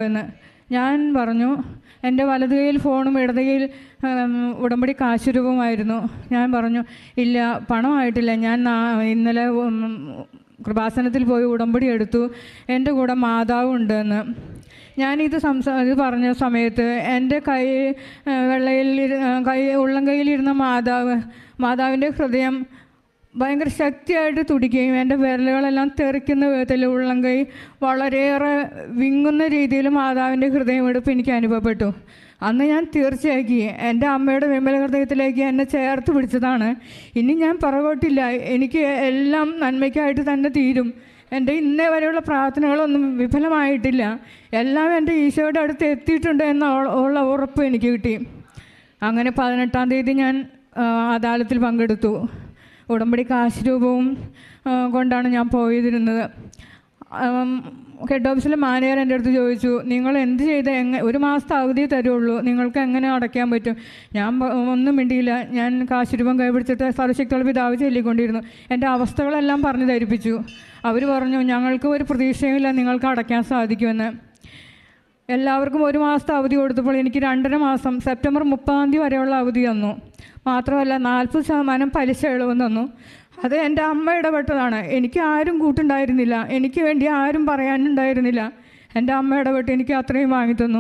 എന്ന് ഞാൻ പറഞ്ഞു. എൻ്റെ വലത് കൈയിൽ ഫോണും ഇടത് കൈയിൽ ഉടമ്പടി കാശുരൂപമായിരുന്നു. ഞാൻ പറഞ്ഞു, ഇല്ല, പണമായിട്ടില്ല. ഞാൻ ഇന്നലെ കൃപാസനത്തിൽ പോയി ഉടമ്പടി എടുത്തു, എൻ്റെ കൂടെ മാതാവുണ്ടെന്ന്. ഞാനിത് ഇത് പറഞ്ഞ സമയത്ത് എൻ്റെ ഉള്ളം കൈയിലിരുന്ന മാതാവിൻ്റെ ഹൃദയം ഭയങ്കര ശക്തിയായിട്ട് തുടിക്കുകയും എൻ്റെ വിരലുകളെല്ലാം തെറിക്കുന്ന വിധത്തിൽ ഉള്ളം കൈ വളരെയേറെ വിങ്ങുന്ന രീതിയിൽ മാതാവിൻ്റെ ഹൃദയമെടുപ്പ് എനിക്ക് അനുഭവപ്പെട്ടു. അന്ന് ഞാൻ തീർച്ചയാക്കി എൻ്റെ അമ്മയുടെ വിമല ഹൃദയത്തിലേക്ക് എന്നെ ചേർത്ത് പിടിച്ചതാണ്. ഇനി ഞാൻ പുറകോട്ടില്ല, എനിക്ക് എല്ലാം നന്മയ്ക്കായിട്ട് തന്നെ തീരും. എൻ്റെ ഇന്നേ വരെയുള്ള പ്രാർത്ഥനകളൊന്നും വിഫലമായിട്ടില്ല, എല്ലാം എൻ്റെ ഈശോയുടെ അടുത്ത് എത്തിയിട്ടുണ്ട് എന്നുള്ള ഉറപ്പ് എനിക്ക് കിട്ടി. അങ്ങനെ 18-ാം തീയതി ഞാൻ അദാലത്തിൽ പങ്കെടുത്തു. ഉടമ്പടി കാശുരൂപവും കൊണ്ടാണ് ഞാൻ പോയിരുന്നത്. ഹെഡ് ഓഫീസിലെ മാനേജർ എൻ്റെ അടുത്ത് ചോദിച്ചു, നിങ്ങൾ എന്ത് ചെയ്ത് ഒരു മാസത്തെ അവധി തരുള്ളൂ, നിങ്ങൾക്ക് എങ്ങനെ അടയ്ക്കാൻ പറ്റും? ഞാൻ ഒന്നും മിണ്ടിയില്ല. ഞാൻ കാശുരൂപം കൈപിടിച്ചിട്ട് സർവശക്തിയുള്ള പിതാവ് ചൊല്ലിക്കൊണ്ടിരുന്നു. എൻ്റെ അവസ്ഥകളെല്ലാം പറഞ്ഞു ധരിപ്പിച്ചു. അവർ പറഞ്ഞു, ഞങ്ങൾക്ക് ഒരു പ്രതീക്ഷയുമില്ല നിങ്ങൾക്ക് അടയ്ക്കാൻ സാധിക്കുമെന്ന്. എല്ലാവർക്കും ഒരു മാസത്തെ അവധി കൊടുത്തപ്പോൾ എനിക്ക് 2.5 മാസം സെപ്റ്റംബർ 30-ാം തീയതി വരെയുള്ള അവധി തന്നു. മാത്രമല്ല 40% പലിശ ഇളവ് തന്നു. അത് എൻ്റെ അമ്മ ഇടപെട്ടതാണ്. എനിക്ക് ആരും കൂട്ടുണ്ടായിരുന്നില്ല, എനിക്ക് വേണ്ടി ആരും പറയാനുണ്ടായിരുന്നില്ല. എൻ്റെ അമ്മ ഇടപെട്ട് എനിക്ക് അത്രയും വാങ്ങിത്തന്നു.